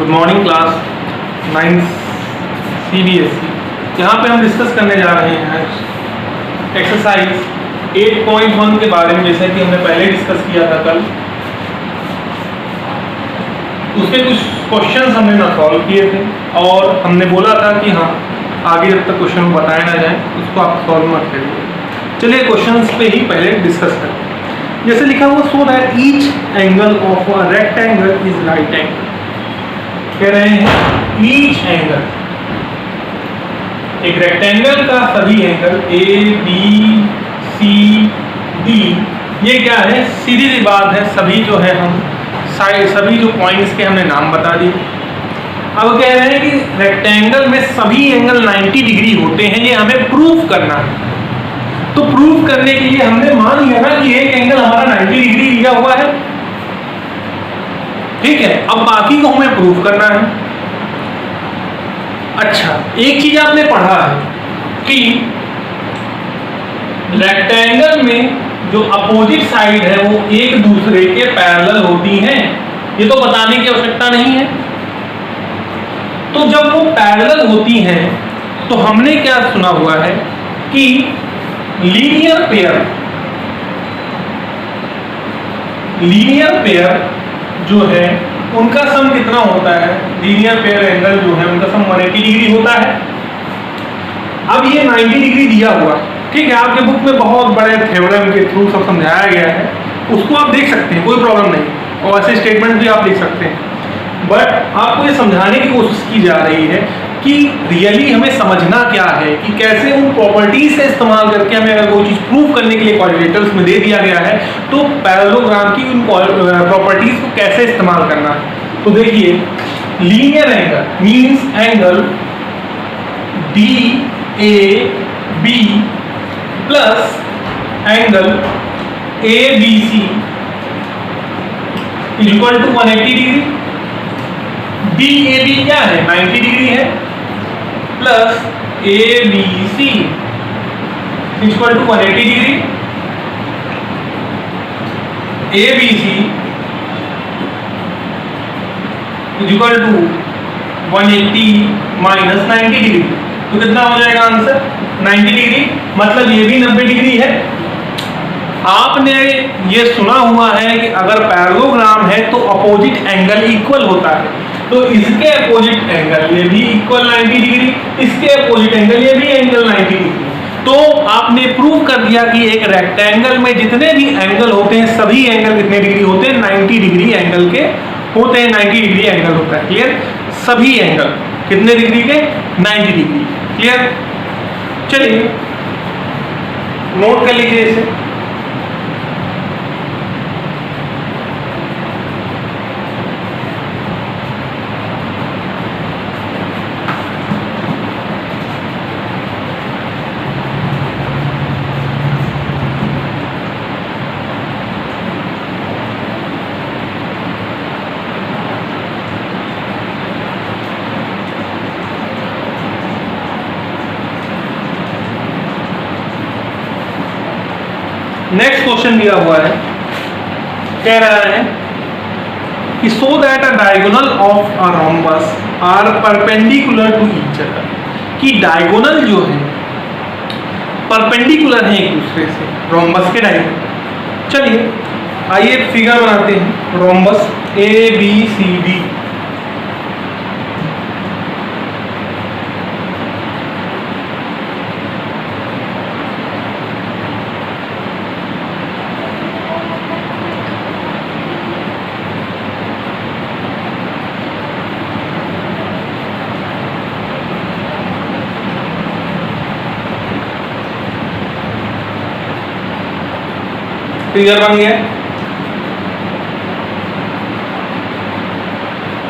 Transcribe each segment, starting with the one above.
Good morning class 9 CBSE। यहाँ पे हम डिस्कस करने जा रहे हैं एक्सरसाइज 8.1 के बारे में, जैसे कि हमने पहले डिस्कस किया था कल। उसके कुछ क्वेश्चंस हमने ना सॉल्व किए थे और हमने बोला था कि हाँ आगे जब तक क्वेश्चन बताए ना जाए उसको आप सॉल्व मत करिए। चलिए क्वेश्चंस पे ही पहले डिस्कस करते हैं। जैसे लिखा हुआ so that each angle of a rectangle is right angle. कह रहे हैं ईच एंगल, एक रेक्टेंगल का सभी angle A B C D, ये क्या है, सीधी सी बात है। सभी जो है हम साइड, सभी जो पॉइंट्स के हमने नाम बता दिए। अब कह रहे हैं कि रेक्टेंगल में सभी एंगल 90 डिग्री होते हैं, ये हमें प्रूव करना है। तो प्रूव करने के लिए हमने मान लिया ना कि एक एंगल हमारा 90 डिग्री लिया हुआ है, ठीक है। अब बाकी को हमें प्रूव करना है। अच्छा, एक चीज आपने पढ़ा है कि रेक्टेंगल में जो अपोजिट साइड है वो एक दूसरे के पैरेलल होती हैं, ये तो बताने की आवश्यकता नहीं है। तो जब वो पैरेलल होती हैं तो हमने क्या सुना हुआ है कि लीनियर पेयर जो है उनका सम कितना होता है। लीनियर पेयर एंगल जो है उनका सम 180 डिग्री होता है। अब ये 90 डिग्री दिया हुआ, ठीक है, आपके बुक में बहुत बड़े थ्योरम के थ्रू सब समझाया गया है, उसको आप देख सकते हैं, कोई प्रॉब्लम नहीं, और ऐसे स्टेटमेंट भी आप लिख सकते हैं। बट आपको ये समझाने की कोशिश की जा रही है कि रियली हमें समझना क्या है, कि कैसे उन प्रॉपर्टीज का इस्तेमाल करके हमें अगर कोई चीज प्रूव करने के लिए क्वाड्रिलेटरल्स में दे दिया गया है तो पैरेललोग्राम की उन प्रॉपर्टीज को कैसे इस्तेमाल करना है। तो देखिए, linear angle means angle DAB plus angle ABC equal to 180 degree. DAB क्या है, 90 डिग्री है, plus ABC equal to 180 degree. ABC equal to 180 minus 90 degree, तो कितना हो जाएगा आंसर 90 डिग्री, मतलब ये भी 90 डिग्री है। आपने ये सुना हुआ है कि अगर पैरेललोग्राम है तो अपोजिट एंगल इक्वल होता है, तो इसके अपोजिट एंगल ये भी इक्वल 90 डिग्री, इसके अपोजिट एंगल ये भी एंगल 90 डिग्री। तो आपने प्रूव कर दिया कि एक रेक्टेंगल में जितने भी एंगल होते हैं सभी एंगल कितने डिग्री होते हैं, 90 डिग्री एंगल के होते हैं, 90 डिग्री एंगल होता है। क्लियर, सभी एंगल कितने डिग्री के, 90 डिग्री। क्लियर, चलिए नोट कर लीजिए इसे। नेक्स्ट क्वेश्चन दिया हुआ है, कह रहा है कि so that a diagonal of a rhombus are perpendicular to each other, कि डायगोनल जो है परपेंडिकुलर है एक दूसरे से, रोम्बस के डायगोनल। चलिए आइए फिगर बनाते हैं, रोम्बस ABCD। फिगर बन गया।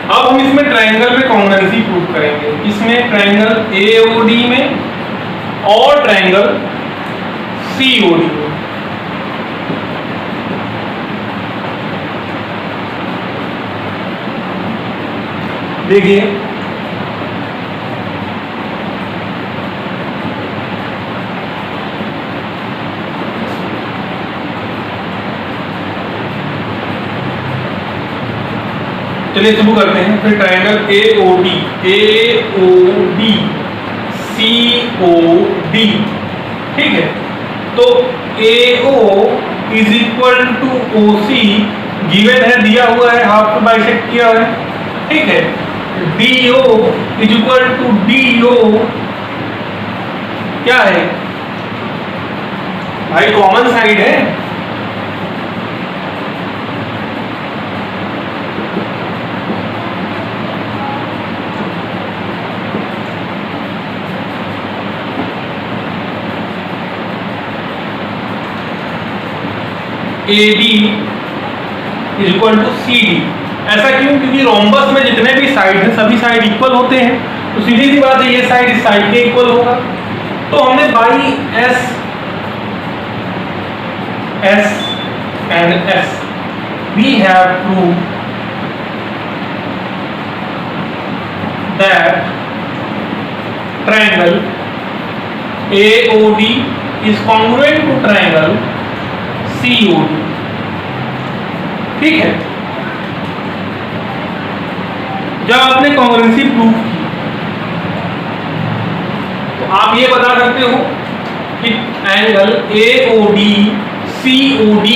अब हम इसमें ट्रायंगल में कॉन्ग्रुएंसी प्रूव करेंगे, इसमें ट्रायंगल AOD में और ट्रायंगल COD में। देखिए चलिए शुरू करते हैं। फिर ट्रायंगल AOD, AOD, COD, ठीक है। तो AO is equal to OC given है, दिया हुआ है, हाफ को बाइसेक्ट किया है, ठीक है। DO is equal to DO क्या है भाई, कॉमन साइड है। AD is equal to CD। ऐसा क्यों? क्योंकि रोम्बस में जितने भी साइड हैं सभी साइड इक्वल होते हैं, तो सीधी सी बात है ये साइड इस साइड के इक्वल होगा। तो हमने by S and S we have proved that triangle AOD is congruent to triangle COD, ठीक है। जब आपने कॉन्ग्रुएंसी प्रूव की तो आप ये बता सकते हो कि एंगल AOD COD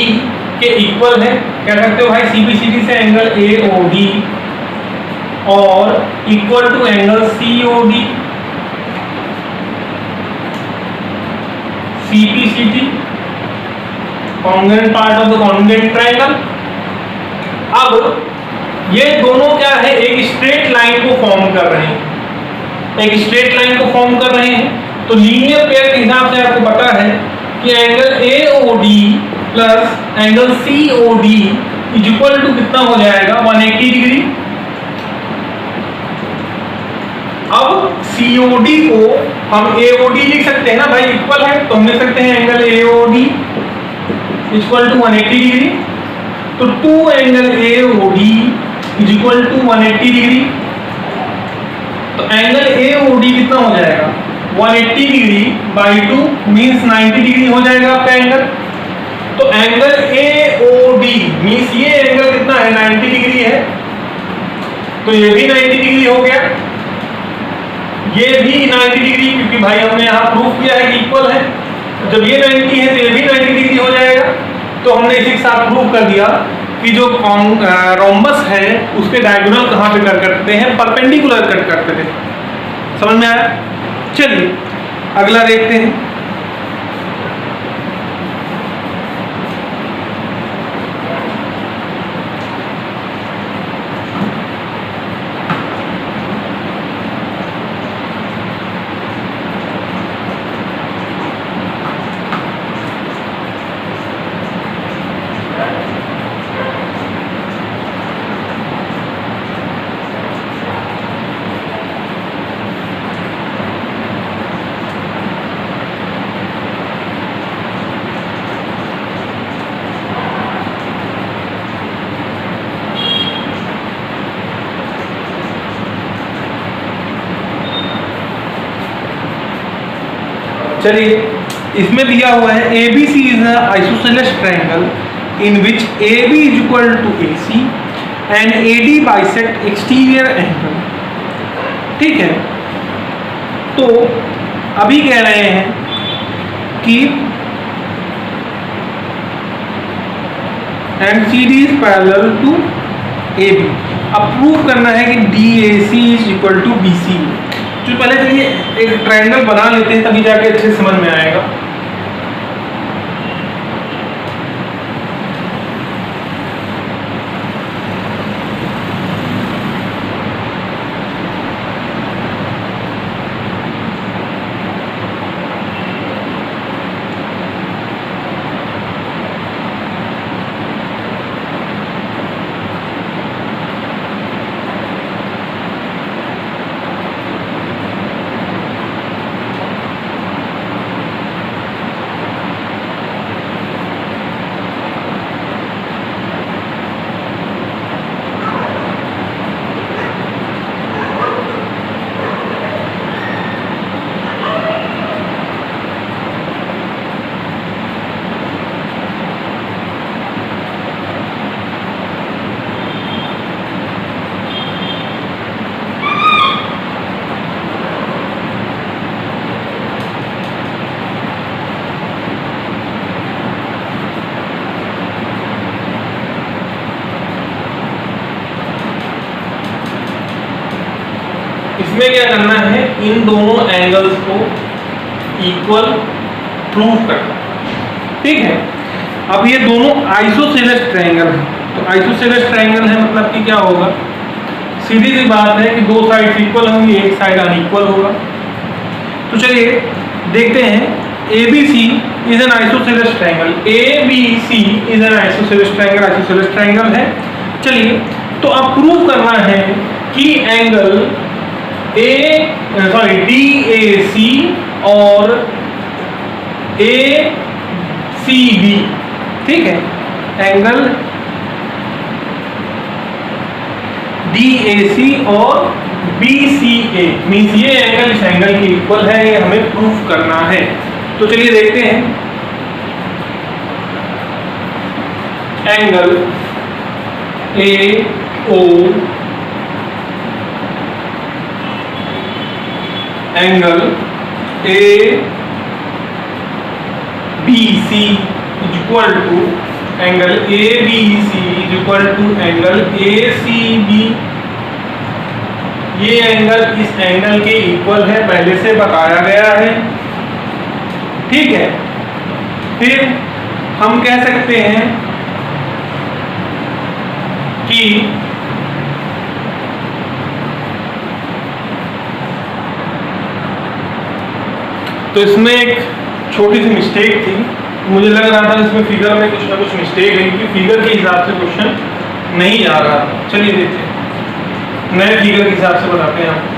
के इक्वल है। कह सकते हो भाई CBCD से एंगल AOD और equal to angle COD, CPCD congruent part of the congruent triangle. अब ये दोनों क्या है, एक स्ट्रेट लाइन को फॉर्म कर रहे हैं, एक स्ट्रेट लाइन को फॉर्म कर रहे हैं। तो लीनियर पेयर के हिसाब से आपको पता है कि angle AOD plus angle COD is equal to कितना हो जाएगा, 180 डिग्री। अब COD को हम AOD लिख सकते हैं ना भाई, इक्वल है, तो हम लिख सकते हैं angle AOD equal to 180 degree. तो 2 angle AOD is equal to 180 degree. तो एंगल AOD कितना हो जाएगा, 180 डिग्री बाई 2 मीन्स 90 डिग्री हो जाएगा आपका एंगल। तो एंगल AOD मीन्स ये एंगल कितना है, 90 डिग्री है। तो ये भी 90 डिग्री हो गया, ये भी 90 डिग्री, क्योंकि भाई हमने यहाँ प्रूफ किया है कि इक्वल है। जब ये 90 है तो ये भी 90 डिग्री हो जाएगा। तो हमने इसी के साथ प्रूव कर दिया कि जो रोम्बस है उसके डायगोनल कहाँ पे कट करते हैं, परपेंडिकुलर कट करते थे। समझ में आया? चलिए अगला देखते हैं। चलिए इसमें दिया हुआ है ABC is isosceles triangle in which AB is equal to AC and AD bisect exterior angle, ठीक है। तो अभी कह रहे हैं कि and CD is parallel to AB। अब प्रूव करना है कि DAC is equal to BC। तो पहले चलिए एक ट्रायंगल बना लेते हैं, तभी जाके अच्छे समझ में आएगा। इसमें क्या करना है, इन दोनों एंगल्स को इक्वल प्रूव करना, ठीक है। अब ये दोनों आइसोसेलेस ट्रायंगल है, तो आइसोसेलेस ट्रायंगल है मतलब कि क्या होगा, सीधी सी बात है कि दो साइड इक्वल होंगी, एक साइड अनइक्वल होगा। तो चलिए देखते हैं, ABC is an isosceles triangle, ABC is an isosceles triangle, isosceles triangle है। चलिए तो अब प्रूव करना है कि एंगल DAC और ACB, ठीक है, एंगल DAC और BCA मीन्स ये एंगल इस एंगल के इक्वल है, ये हमें प्रूफ करना है। तो चलिए देखते हैं, angle AO angle ABC is equal to angle ABC is equal to angle ACB। ये एंगल इस एंगल के इक्वल है, पहले से बताया गया है, ठीक है। फिर हम कह सकते हैं कि तो इसमें एक छोटी सी मिस्टेक थी, मुझे लग रहा था इसमें फिगर में कुछ ना कुछ मिस्टेक है, क्योंकि फिगर के हिसाब से क्वेश्चन नहीं आ रहा था। चलिए देखते हैं, नए फिगर के हिसाब से बताते हैं आपको।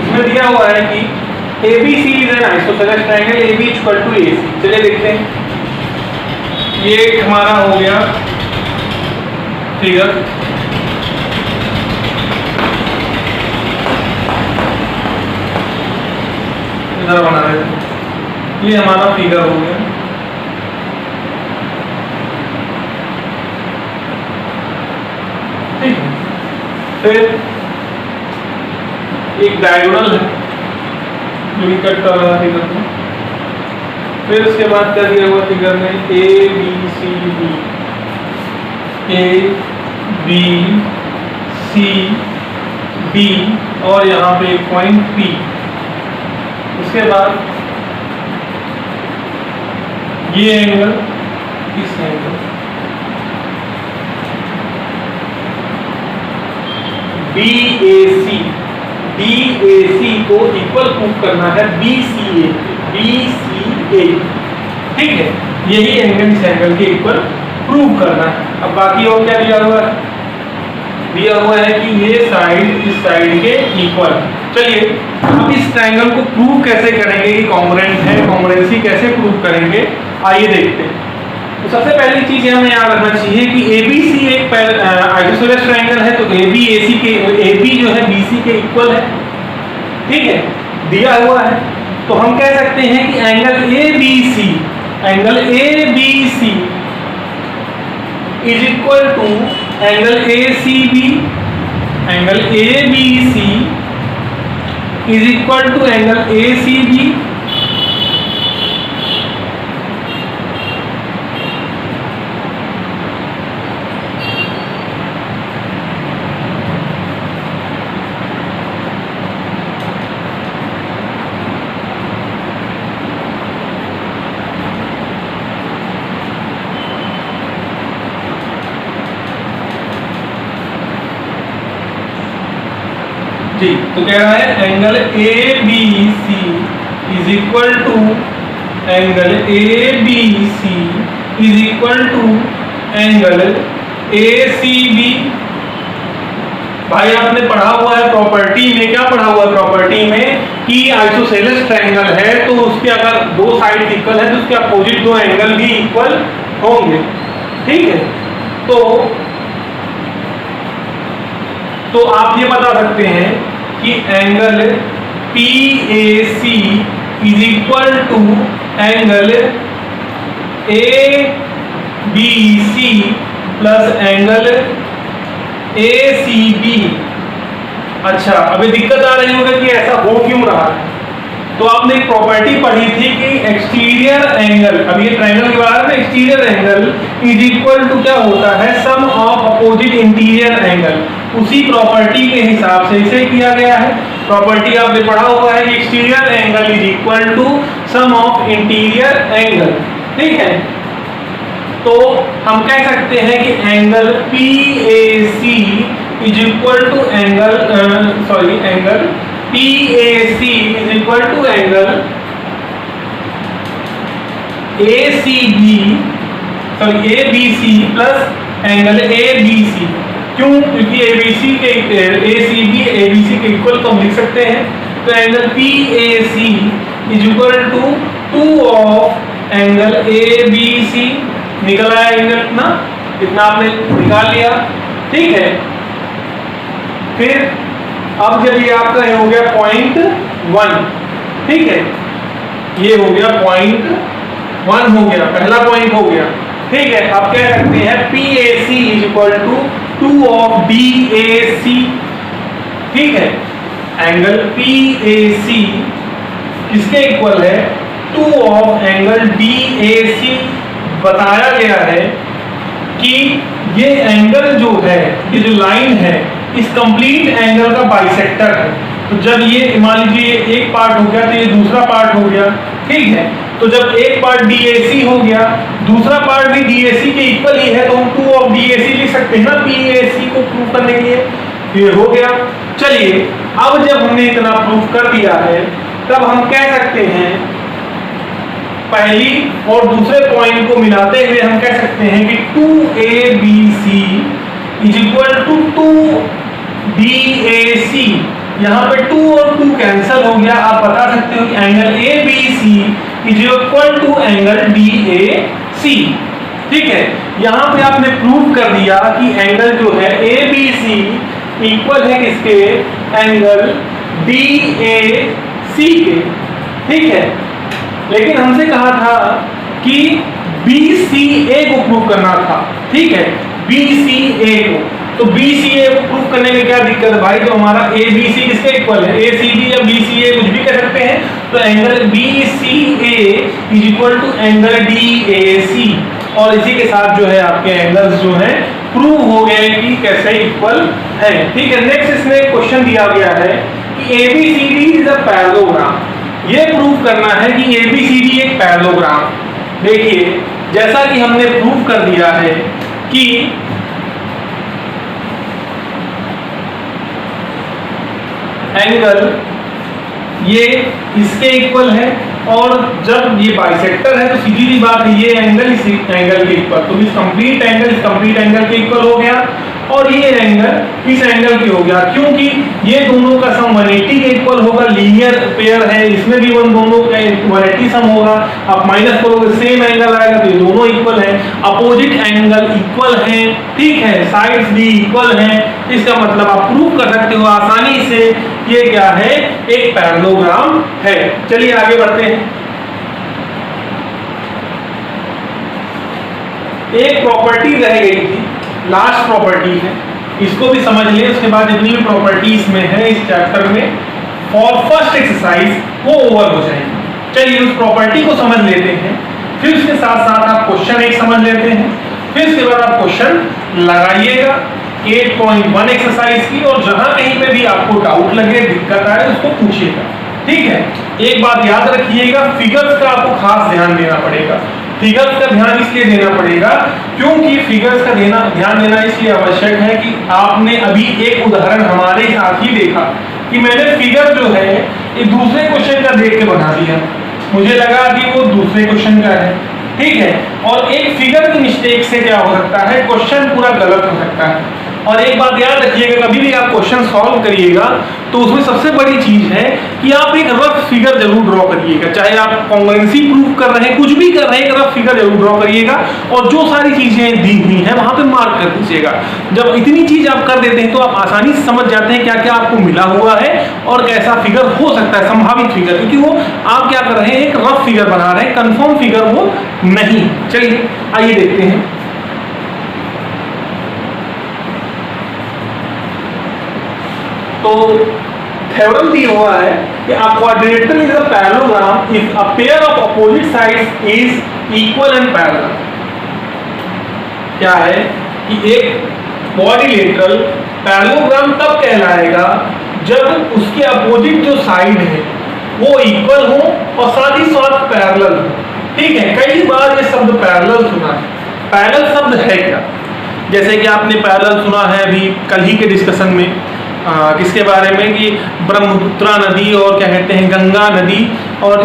इसमें दिया हुआ है कि ABC is an isosceles triangle, AB equal to AC। चलिए देखते हैं, ये हमारा हो गया फिगर, इधर बना रहे थे, ये हमारा फिगर हो गया, ठीक है। फिर एक डायगोनल है जो कि कट कर रहा है फिगर को। फिर उसके बाद क्या दिया हुआ फिगर में, ABCD, ABCB और यहाँ पे एक पॉइंट P। उसके बाद ये एंगल, इस एंगल DAC को इक्वल प्रूव करना है BCA, ठीक है। यही एंगल इस एंगल के इक्वल प्रूव करना है। अब बाकी और क्या दिया हुआ है, दिया हुआ है कि ये साइड इस साइड के इक्वल। चलिए अब इस ट्रायंगल को प्रूव कैसे करेंगे, कि कॉन्ग्रुएंट है, कॉन्ग्रुएंसी कैसे प्रूव करेंगे, आइए देखते हैं। तो सबसे पहली चीज हमें याद रखना चाहिए कि ABC एक आइसोसेलेस ट्रायंगल है, तो AB जो है BC के इक्वल है, ठीक है, दिया हुआ है। तो हम कह सकते हैं कि angle ABC is equal to angle ACB, angle ABC is equal to angle ACB। जी, तो कह रहा है angle ABC is equal to angle ABC is equal to angle ACB। भाई आपने पढ़ा हुआ है प्रॉपर्टी में, क्या पढ़ा हुआ है प्रॉपर्टी में, कि आइसोसेलेस ट्रायंगल है तो उसके अगर दो साइड इक्वल है तो उसके अपोजिट दो एंगल भी इक्वल होंगे, ठीक है। तो आप ये बता सकते हैं कि angle PAC is equal to angle ABC plus angle ACB। अच्छा, अभी दिक्कत आ रही होगी कि ऐसा हो क्यों रहा है। तो आपने एक प्रॉपर्टी पढ़ी थी कि एक्सटीरियर एंगल, अब ये ट्रायंगल के बारे में, exterior angle is equal to क्या होता है, sum of opposite interior angle. उसी प्रॉपर्टी के हिसाब से इसे किया गया है। प्रॉपर्टी आपने पढ़ा हुआ है कि exterior angle is equal to sum of interior angle, ठीक है। तो हम कह सकते हैं कि angle PAC is equal to angle PAC is equal to angle ABC plus angle ABC। क्यों? क्योंकि ACB ABC के इक्वल तो हम लिख सकते हैं। तो angle PAC is equal to 2 of angle ABC। निकल आया एंगल इतना आपने निकाल लिया, ठीक है। फिर अब जब ये आपका हो गया 0.1, ठीक है, ये हो गया 0.1 हो गया, पहला पॉइंट हो गया, ठीक है। अब कह सकते हैं PAC is equal to 2 of DAC, ठीक है। एंगल PAC किसके इक्वल है, 2 ऑफ एंगल DAC। बताया गया है कि ये एंगल जो है, ये जो लाइन है, इस कंप्लीट एंगल का बाइसेक्टर है। तो जब ये मान लीजिए एक पार्ट हो गया तो ये दूसरा पार्ट हो गया, ठीक है। तो जब एक पार्ट DAC हो गया, दूसरा पार्ट भी DAC के इक्वल ही है, तो हम 2 ऑफ DAC लिख सकते हैं ना PAC को प्रूव करने के लिए। ये हो गया। चलिए, अब जब हमने इतना प्रूफ कर दिया है, तब हम कह सकते हैं पहली और दूसरे पॉइंट को मिलाते हुए हम कह सकते हैं कि 2ABC is equal to 2DAC। यहाँ पे 2 और 2 कैंसिल हो गया। आप बता सकते हो कि angle ABC is equal to angle DAC, ठीक है। यहाँ पे आपने प्रूव कर दिया कि एंगल जो है ABC इक्वल है किसके, एंगल DAC के, ठीक है। लेकिन हमसे कहा था कि BCA को प्रूव करना था, ठीक है, BCA को। तो BCA को प्रूव करने में क्या दिक्कत है भाई, तो हमारा ABC किसके इक्वल है, ACB या BCA कुछ भी कह सकते हैं। तो angle BCA is equal to angle DAC, और इसी के साथ जो है आपके एंगल्स जो है प्रूव हो गए कि कैसे इक्वल है, ठीक है। नेक्स्ट इसमें क्वेश्चन दिया गया है कि ABCD इज अ पैरेललोग्राम। ये प्रूव करना है कि ABCD एक पैरेललोग्राम। देखिए, जैसा कि हमने प्रूव कर दिया है कि एंगल ये इसके इक्वल है, और जब ये बाइसेक्टर है तो सीधी सी बात है, ये एंगल इस एंगल के इक्वल, तो इस कंप्लीट एंगल के इक्वल हो गया, और ये एंगल इस एंगल के हो गया, क्योंकि ये दोनों का सम 180 के इक्वल होगा। लीनियर पेयर है, इसमें भी उन दोनों का 180 सम होगा। आप माइनस करोगे सेम एंगल आएगा, तो ये दोनों इक्वल है। अपोजिट एंगल इक्वल है, ठीक है, साइड्स भी इक्वल हैं। इसका मतलब आप प्रूव कर सकते हो आसानी से ये क्या है, एक पैरेललोग्राम है। चलिए आगे बढ़ते हैं। एक प्रॉपर्टी रह गई थी, लास्ट प्रॉपर्टी है, इसको भी समझ लें, उसके बाद जितनी भी प्रॉपर्टीज में है इस चैप्टर में फॉर फर्स्ट एक्सरसाइज वो ओवर हो जाएगी। चलिए उस प्रॉपर्टी को समझ लेते हैं, फिर उसके साथ साथ आप क्वेश्चन एक समझ लेते हैं, फिर उसके बाद आप क्वेश्चन लगाइएगा 8.1 एक्सरसाइज की, और जहां कहीं पे भी आपको डाउट लगे, दिक्कत आए, उसको पूछिएगा, ठीक है। एक बात याद रखिएगा, फिगर्स का आपको खास ध्यान देना पड़ेगा। फिगर्स का ध्यान इसलिए देना पड़ेगा क्योंकि फिगर्स का ध्यान देना इसलिए आवश्यक है कि आपने अभी एक उदाहरण हमारे साथ ही देखा कि मैंने फिगर जो है एक दूसरे क्वेश्चन का देख के बना दिया, मुझे लगा कि वो दूसरे क्वेश्चन का है, ठीक है। और एक फिगर की मिस्टेक से क्या हो सकता है, क्वेश्चन पूरा गलत हो सकता है। और एक बात याद रखिएगा, कभी भी आप क्वेश्चन सॉल्व करिएगा तो उसमें सबसे बड़ी चीज है कि आप एक रफ फिगर जरूर ड्रॉ करिएगा। चाहे आप कॉन्ग्रुएंसी प्रूव कर रहे हैं, कुछ भी कर रहे हैं, एक रफ फिगर जरूर ड्रॉ करिएगा, और जो सारी चीजें दी हुई हैं वहां पे मार्क कर दीजिएगा। जब इतनी चीज आप कर देते हैं तो आप आसानी से समझ जाते हैं क्या क्या आपको मिला हुआ है और कैसा फिगर हो सकता है, संभावित फिगर, क्योंकि वो आप क्या कर रहे हैं, एक रफ फिगर बना रहे हैं, कंफर्म फिगर वो नहीं। चलिए आइए देखते हैं। तो थ्योरम दिया हुआ है कि a quadrilateral is a parallelogram if a pair of opposite sides is equal and parallel। क्या है कि एक क्वाड्रिलेटरल पैरेललोग्राम तब कहलाएगा जब उसके अपोजिट जो साइड है वो इक्वल हो और साथ ही साथ पैरेलल हो। ठीक है, कई बार ये शब्द पैरेलल सुना है। पैरेलल शब्द है क्या? जैसे कि आपने पैरेलल सुना है अभी कल ही के डिस्कशन में किसके बारे में कि ब्रह्मपुत्रा नदी और क्या कहते हैं गंगा नदी और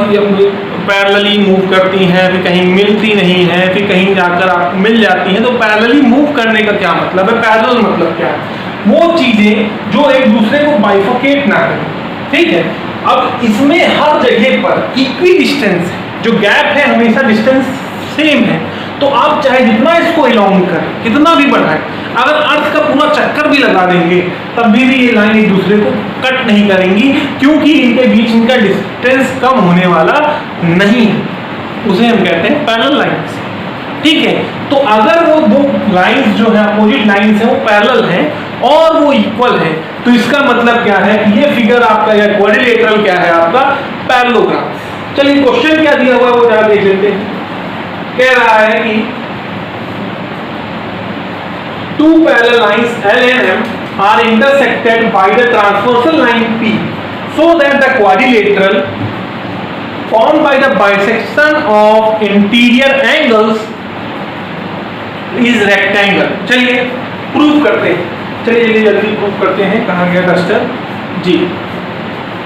पैरेलली मूव करती हैं, फिर कहीं मिलती नहीं है, फिर कहीं जाकर मिल जाती हैं। तो पैरेलली मूव करने का क्या मतलब है? पैरेलल मतलब क्या है? वो चीजें जो एक दूसरे को बाइफोकेट ना करें। ठीक है, अब इसमें हर जगह पर इक्वी डिस्टेंस है, जो गैप है हमेशा डिस्टेंस सेम है। तो आप चाहे जितना इसको इलॉन्ग करें, कितना भी बढ़ाएं, अगर अर्थ का पूरा चक्कर भी लगा देंगे तब भी ये लाइन एक दूसरे को कट नहीं करेंगी, क्योंकि इनके बीच इनका डिस्टेंस कम होने वाला नहीं है। उसे हम कहते हैं पैरेलल लाइंस। ठीक है, तो अगर वो दो लाइंस जो है अपोजिट लाइंस है वो पैरेलल हैं और वो इक्वल है, तो इसका मतलब क्या है? ये फिगर आपका या क्वाड्रिलेटरल क्या है? आपका पैरेललोग्राम। चलिए क्वेश्चन क्या दिया हुआ है वो जरा देख लेते हैं। कह रहा है कि two parallel lines L and M are intersected by the transversal line P so that the quadrilateral formed by the bisection of interior angles is rectangle। चलिए प्रूफ करते हैं, चलिए जल्दी प्रूफ करते हैं। कहाँ गया डस्टर? जी,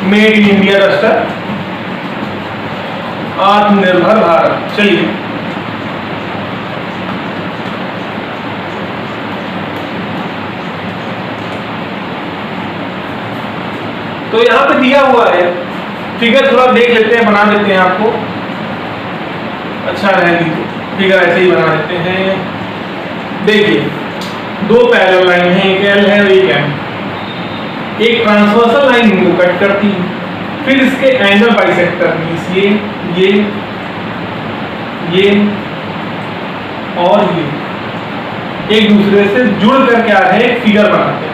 मेड इन इंडिया डस्टर, आत्मनिर्भर भारत। चलिए तो यहां पे दिया हुआ है फिगर, थोड़ा देख लेते हैं, बना देते हैं आपको अच्छा रहेगी। फिगर ऐसे ही बना देते हैं। देखिए दो पैरेलल लाइन है, एक एल है और एक एम। एक ट्रांसवर्सल लाइन इनको कट करती है, फिर इसके एंगल बाइसेक्ट करती है, ये और ये एक दूसरे से जुड़ कर क्या है फिगर बनाते हैं।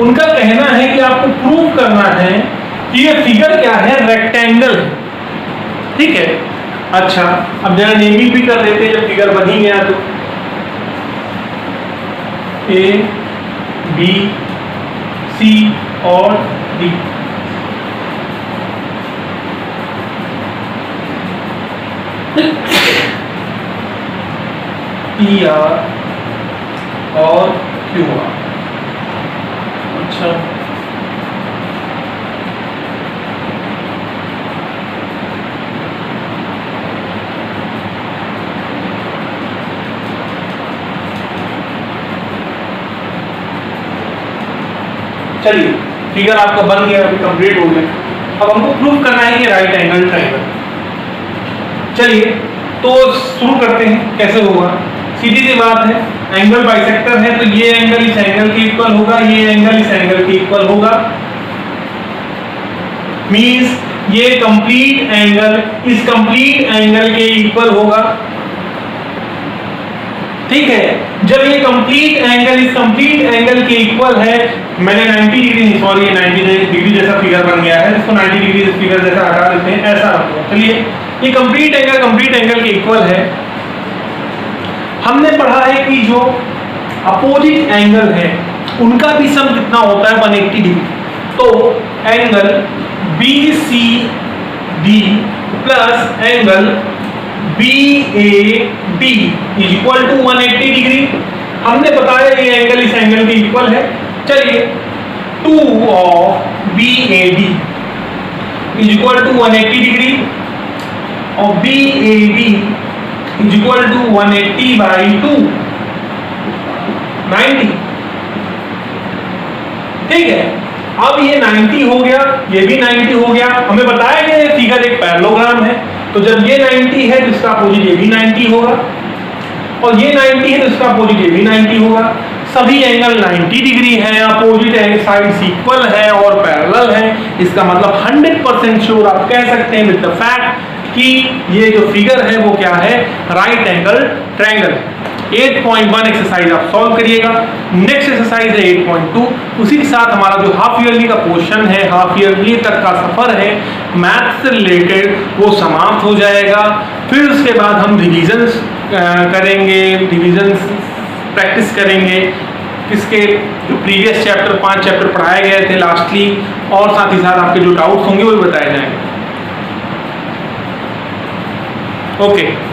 उनका कहना है कि आपको प्रूव करना है कि ये फिगर क्या है? रेक्टेंगल है। ठीक है, अच्छा अब जरा नेमिंग भी कर देते हैं जब फिगर बन ही गया तो। ए बी सी और डी। पी आर और क्यू आर। अच्छा चलिए फिगर आपका बन गया, अभी कंप्लीट हो गया। अब हमको प्रूव करना है कि राइट एंगल ट्रायंगल। चलिए तो शुरू करते हैं, कैसे होगा? सीधी सी बात है, एंगल बाइसेक्टर है तो ये एंगल इस एंगल के इक्वल होगा, ये एंगल इस एंगल के इक्वल होगा। मींस ये कंप्लीट एंगल इस कंप्लीट एंगल के इक्वल होगा। ठीक है, जब ये कंप्लीट एंगल इस कंप्लीट एंगल के इक्वल है, मैंने 90 डिग्री सॉरी 90 डिग्री जैसा फिगर बन गया है, इसको 90 डिग्री इस फिगर जैसा हटा देते हैं, ऐसा रखो। चलिए ये कंप्लीट एंगल के इक्वल है। हमने पढ़ा है कि जो अपोजिट एंगल है उनका भी सम कितना होता है? 180 डिग्री। तो angle BCD plus angle BAD is equal to 180 degree. हमने बताया ये एंगल इस एंगल के इक्वल है। चलिए 2 of BAD is equal to 180 degree और BAD is equal to 180 by 2 90। ठीक है, अब ये 90 हो गया, ये भी 90 हो गया। हमें बताया कि ये फिगर एक पैरेललोग्राम है, तो जब ये 90 है तो इसका अपोजिट ये भी 90 होगा, और ये 90 है तो इसका अपोजिट ये भी 90 होगा। सभी एंगल 90 डिग्री है, अपोजिट साइड्स इक्वल है और पैरेलल है। इसका मतलब 100% श्योर आप कह सकते हैं विद द फैक्ट कि ये जो फिगर है वो क्या है? Right angle triangle. 8.1 एक्सरसाइज आप सॉल्व करिएगा। नेक्स्ट एक्सरसाइज है 8.2। उसी के साथ हमारा जो हाफ ईयरली का पोर्शन है, हाफ ईयरली तक का सफर है मैथ से रिलेटेड, वो समाप्त हो जाएगा। फिर उसके बाद हम रिविजन्स करेंगे, रिविजन्स प्रैक्टिस करेंगे किसके, जो प्रीवियस चैप्टर 5 चैप्टर पढ़ाए गए थे लास्टली, और साथ ही साथ आपके जो डाउट्स होंगे वो भी बताए जाएंगे। ओके।